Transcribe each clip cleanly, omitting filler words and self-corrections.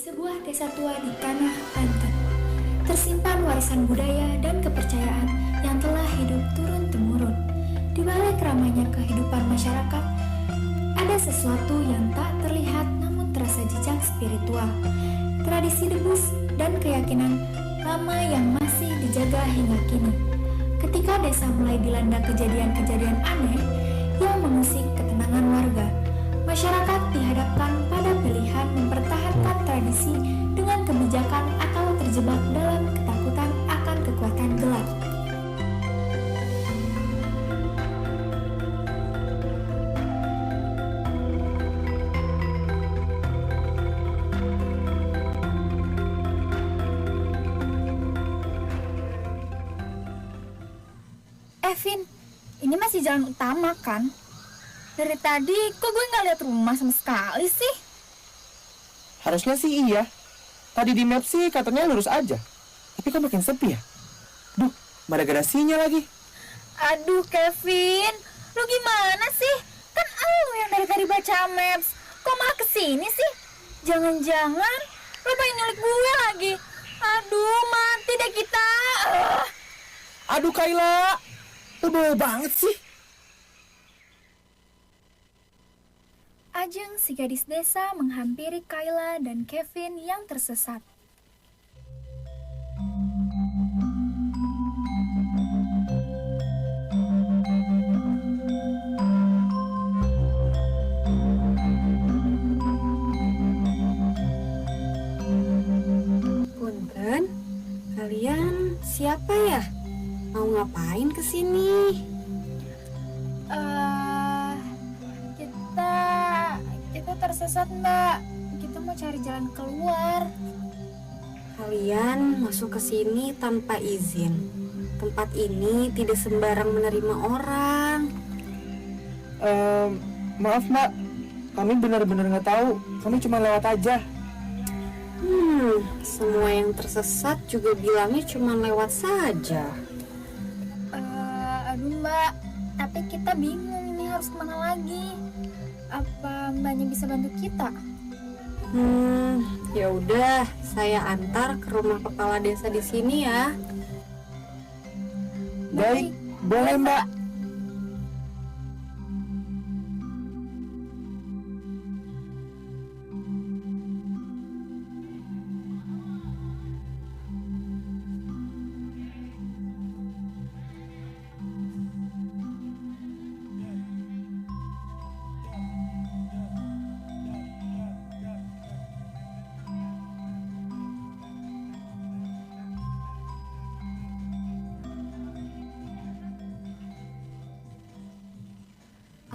sebuah desa tua di tanah Banten, tersimpan warisan budaya dan kepercayaan yang telah hidup turun-temurun. Di balik ramainya kehidupan masyarakat, ada sesuatu yang tak terlihat namun terasa jejak spiritual, tradisi debus dan keyakinan lama yang masih dijaga hingga kini. Ketika desa mulai dilanda kejadian-kejadian aneh yang mengusik ketenangan warga, masyarakat dihadapkan pada pilihan mempertahankan tradisi dengan kebijakan atau terjebak dalam ketakutan akan kekuatan gelap. Vin, ini masih jalan utama kan? Dari tadi kok gue nggak lihat rumah sama sekali sih? Harusnya sih iya. Tadi di map sih katanya lurus aja. Tapi kok makin sepi ya? Duh, mana sinyal lagi? Aduh Kevin, lu gimana sih? Kan lu yang dari tadi baca maps. Kok malah kesini sih? Jangan-jangan lu pengen nyulik gue lagi. Aduh, mati deh kita. Aduh Kayla, lu bawa banget sih. Ajeng si gadis desa menghampiri Kayla dan Kevin yang tersesat. Punten, kalian siapa ya? Mau ngapain kesini? Kita tersesat, Mbak. Kita mau cari jalan keluar. Kalian masuk ke sini tanpa izin. Tempat ini tidak sembarang menerima orang. Maaf Mbak, kami benar-benar nggak tahu. Kami cuma lewat aja. Semua yang tersesat juga bilangnya cuma lewat saja. Aduh Mbak, tapi kita bingung nih harus kemana lagi. Apa Mbaknya bisa bantu kita? Ya udah, saya antar ke rumah kepala desa di sini ya. Baik, boleh Mbak.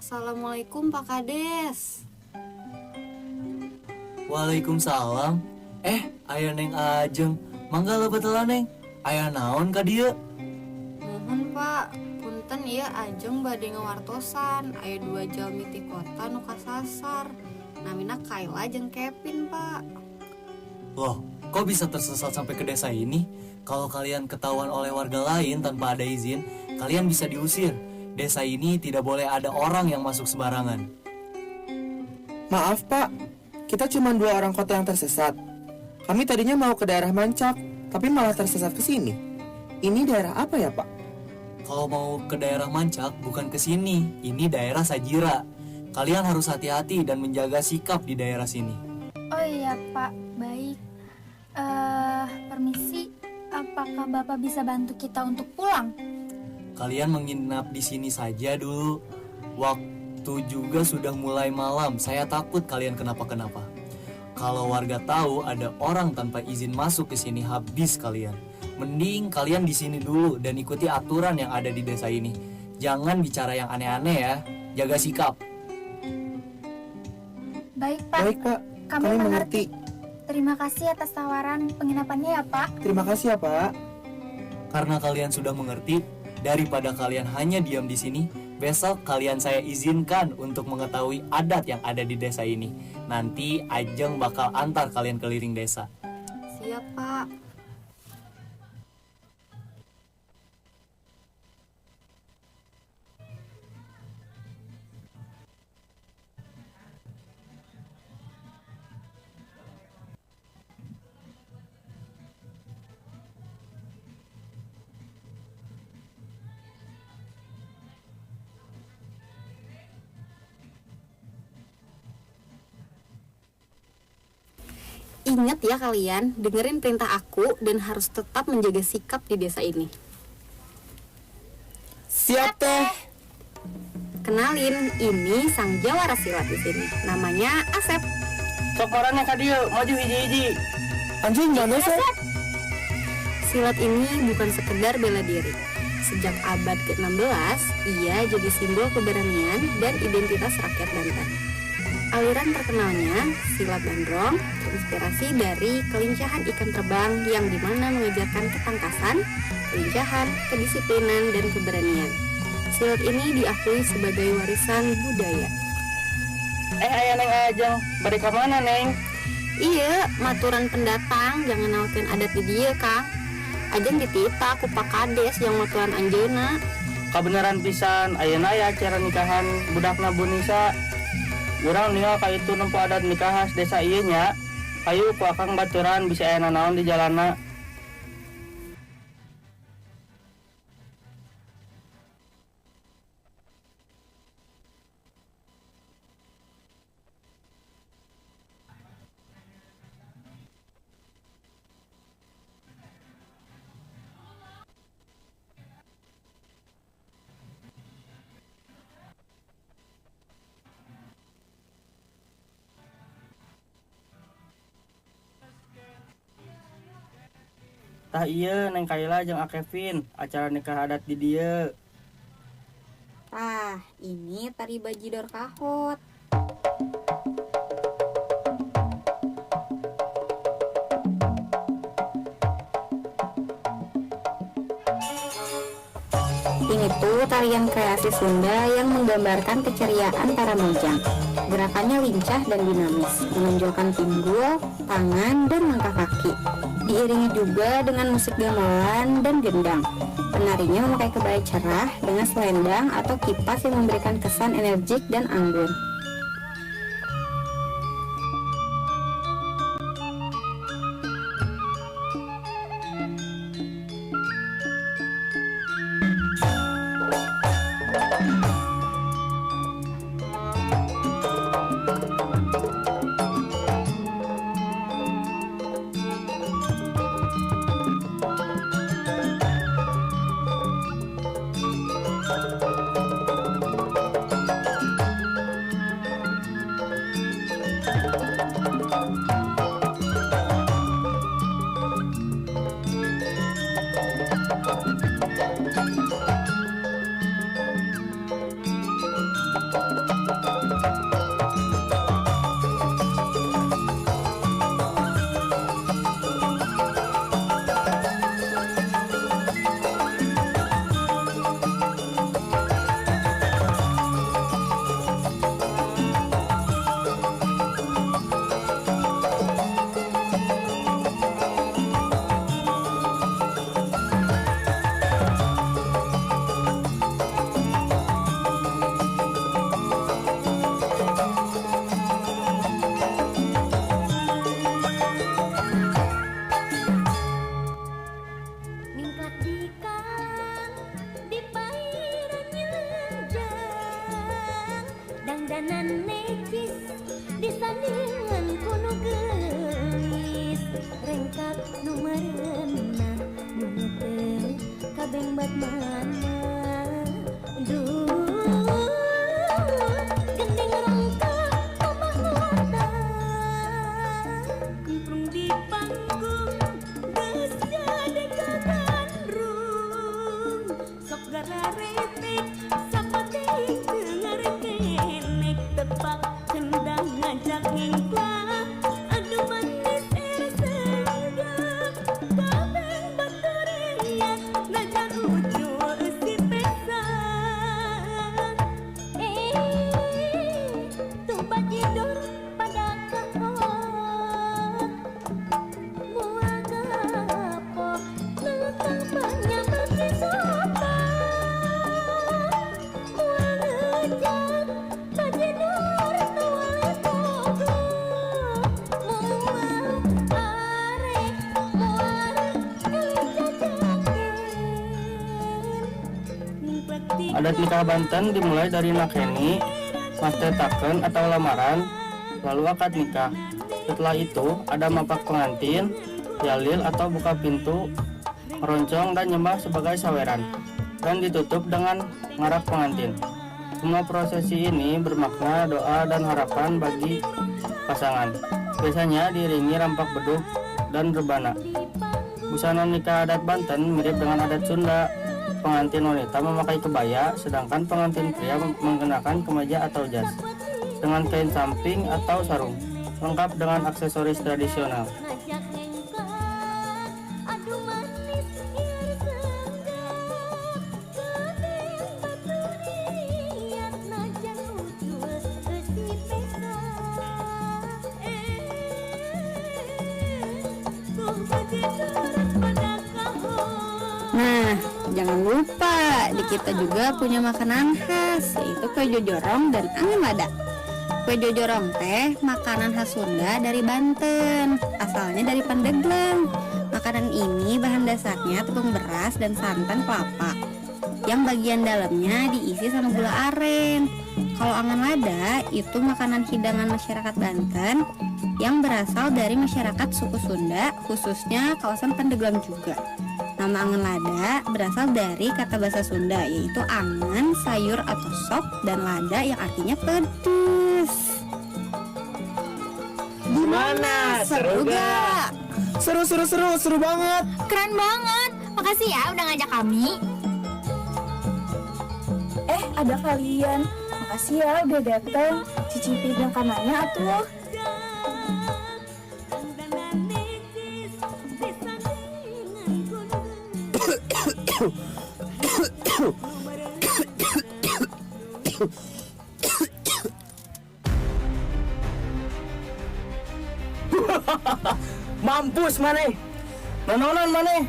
Assalamualaikum Pak Kades. Waalaikumsalam. Aya Neng Ajeng. Mangga lebetelan Neng. Aya naon ka dieu? Mohon Pak, punten ieu Ajeng bade ngawartosan. Aya 2 jalmi ti kota nu kasasar. Namina Kayla jeung Kevin, Pak. Loh, kok bisa tersesat sampai ke desa ini? Kalau kalian ketahuan oleh warga lain tanpa ada izin, kalian bisa diusir. Desa ini tidak boleh ada orang yang masuk sembarangan. Maaf Pak, kita cuma 2 orang kota yang tersesat. Kami tadinya mau ke daerah Mancak, tapi malah tersesat ke sini. Ini daerah apa ya Pak? Kalau mau ke daerah Mancak, bukan ke sini. Ini daerah Sajira. Kalian harus hati-hati dan menjaga sikap di daerah sini. Oh iya Pak, baik. Permisi, apakah Bapak bisa bantu kita untuk pulang? Kalian menginap di sini saja dulu. Waktu juga sudah mulai malam. Saya takut kalian kenapa-kenapa. Kalau warga tahu ada orang tanpa izin masuk ke sini, habis kalian. Mending kalian di sini dulu dan ikuti aturan yang ada di desa ini. Jangan bicara yang aneh-aneh ya. Jaga sikap. Baik Pak, Baik Pak, kami mengerti. Terima kasih atas tawaran penginapannya ya Pak. Terima kasih ya Pak. Karena kalian sudah mengerti, daripada kalian hanya diam di sini, besok kalian saya izinkan untuk mengetahui adat yang ada di desa ini. Nanti Ajeng bakal antar kalian keliling desa. Siap, Pak. Ingat ya kalian, dengerin perintah aku dan harus tetap menjaga sikap di desa ini. Siap teh. Kenalin, ini sang jawara silat di sini. Namanya Asep. Sok marana ka dieu, maju hiji-hiji. Anjing mana sih? Silat ini bukan sekedar bela diri. Sejak abad ke-16, ia jadi simbol keberanian dan identitas rakyat Banten. Aliran terkenalnya, silat bandrong, terinspirasi dari kelincahan ikan terbang yang dimana mengajarkan ketangkasan, kelincahan, kedisiplinan, dan keberanian. Silat ini diakui sebagai warisan budaya. Aya Neng Ajeng, bade ka mana Neng? Iya, maturan pendatang jangan naokeun adat di dieu, Kang. Ajeng ditita ku Pak Kades yang maturan anjeuna. Kabeneran pisan, ayeuna aya acara nikahan budakna Bu Nisa. Urang ninggal ka itu nempo adat nikah khas desa ieu nya. Hayu ku akang baturan bisa aya nanaon di jalanna. Tah ieu Neng Kaila jeung Akevin, acara nikah adat di dieu. Ini tari bajidor kahot. Ini tuh tarian kreasi Sunda yang menggambarkan keceriaan para mojang. Gerakannya lincah dan dinamis, menonjolkan pinggul, tangan, dan langkah kaki. Diiringi juga dengan musik gamelan dan gendang. Penarinya memakai kebaya cerah dengan selendang atau kipas yang memberikan kesan energik dan anggun. Adat nikah Banten dimulai dari nakeni, mastetakeun atau lamaran, lalu akad nikah. Setelah itu ada mapak pengantin, jalil atau buka pintu, meroncong dan nyembah sebagai saweran, dan ditutup dengan ngarak pengantin. Semua prosesi ini bermakna doa dan harapan bagi pasangan. Biasanya diiringi rampak beduk dan rebana. Busana nikah adat Banten mirip dengan adat Sunda. Pengantin wanita memakai kebaya, sedangkan pengantin pria mengenakan kemeja atau jas dengan kain samping atau sarung, lengkap dengan aksesoris tradisional. Nah, jangan lupa di kita juga punya makanan khas, yaitu kue jojorong dan angin lada. Kue jojorong teh makanan khas Sunda dari Banten, asalnya dari Pandeglang. Makanan ini bahan dasarnya tepung beras dan santan kelapa, yang bagian dalamnya diisi sama gula aren. Kalau angan lada itu makanan hidangan masyarakat Banten yang berasal dari masyarakat suku Sunda, khususnya kawasan Pandeglang juga. Nama angan lada berasal dari kata bahasa Sunda, yaitu angan, sayur atau sop, dan lada yang artinya pedes. Gimana? Seru gak? Seru banget. Keren banget. Makasih ya udah ngajak kami. Ada kalian. Makasih ya udah datang. Cicipi makanannya atuh. Mampus maneh, nanonan maneh.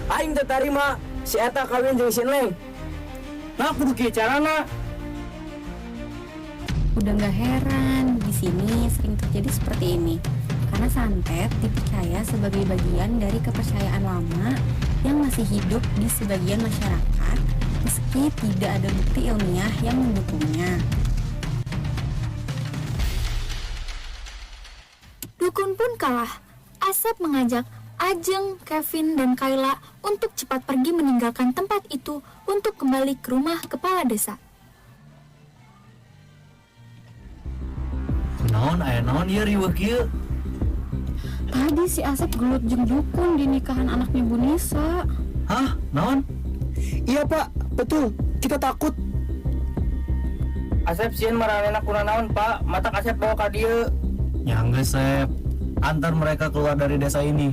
Aing teu tarima si eta kawin jeung si Neng. Nah kudu kieu carana. Udah gak heran, di sini sering terjadi seperti ini. Karena santet dipercaya sebagai bagian dari kepercayaan lama yang masih hidup di sebagian masyarakat, meski tidak ada bukti ilmiah yang mendukungnya. Dukun pun kalah. Asep mengajak Ajeng, Kevin, dan Kayla untuk cepat pergi meninggalkan tempat itu untuk kembali ke rumah kepala desa. Naon aya naon ieu riweuh kieu? Tadi si Asep gelut jeung dukun di nikahan anaknya Bu Nisa. Hah? Naon? Iya Pak, betul. Kita takut. Asep sieun maranena kunaon Pak, matak Asep bawa ka dieu. Ya geus, Sep. Antar mereka keluar dari desa ini.